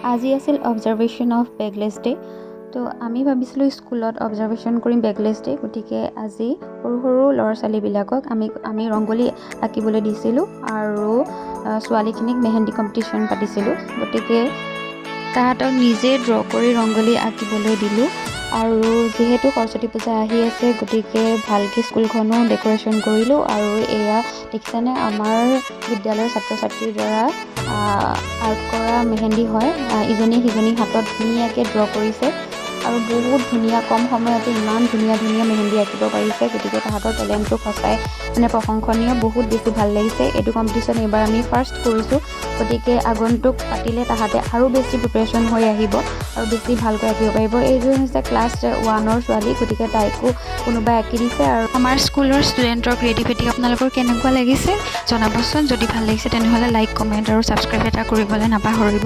আজি আছিল observation of bagless day. তো আমি ভাবিছিলোঁ স্কুলত অবজাৰভেশ্যন কৰিম বেগলেছ ডে, গতিকে আজি সৰু সৰু ল'ৰা ছোৱালীবিলাকক আমি ৰংগোলী আঁকিবলৈ দিছিলোঁ আৰু ছোৱালীখিনিক মেহেন্দি কম্পিটিশ্যন পাতিছিলোঁ। গতিকে তাহাঁতক নিজে ড্ৰ কৰি ৰংগোলী আঁকিবলৈ দিলোঁ। আৰু যিহেতু সৰস্বতী পূজা আহি আছে, গতিকে ভালকৈ স্কুলখনো ডেক'ৰেশ্যন কৰিলোঁ। আৰু এয়া দেখিছেনে, আমাৰ বিদ্যালয়ৰ ছাত্ৰ ছাত্ৰীৰ দ্বাৰা আৰ্ট কৰা মেহেন্দি হয়। ইজনীয়ে সিজনীৰ হাতত ধুনীয়াকৈ ড্ৰ কৰিছে আৰু বহুত ধুনীয়া, কম সময়তে ইমান ধুনীয়া ধুনীয়া মেহেন্দি আঁকিব পাৰিছে। গতিকে তাহাঁতৰ টেলেণ্টটো সঁচাই প্ৰশংসনীয়, বহুত বেছি ভাল লাগিছে। এইটো কম্পিটিশ্যন এইবাৰ আমি ফাৰ্ষ্ট কৰিছোঁ, গতিকে আগন্তুক পাতিলে তাহাঁতে আৰু বেছি প্ৰিপেৰেশ্যন হৈ আহিব আৰু বেছি ভালকৈ আঁকিব পাৰিব। এইযোৰ হৈছে ক্লাছ 1ৰ ছোৱালী, গতিকে তাইকো কোনোবাই আঁকি দিছে। আৰু আমাৰ স্কুলৰ ষ্টুডেণ্টৰ ক্ৰিয়েটিভিটি আপোনালোকৰ কেনেকুৱা লাগিছে জনাবচোন। যদি ভাল লাগিছে তেনেহ'লে লাইক, কমেণ্ট আৰু ছাবস্ক্ৰাইব এটা কৰিবলৈ নাপাহৰিব।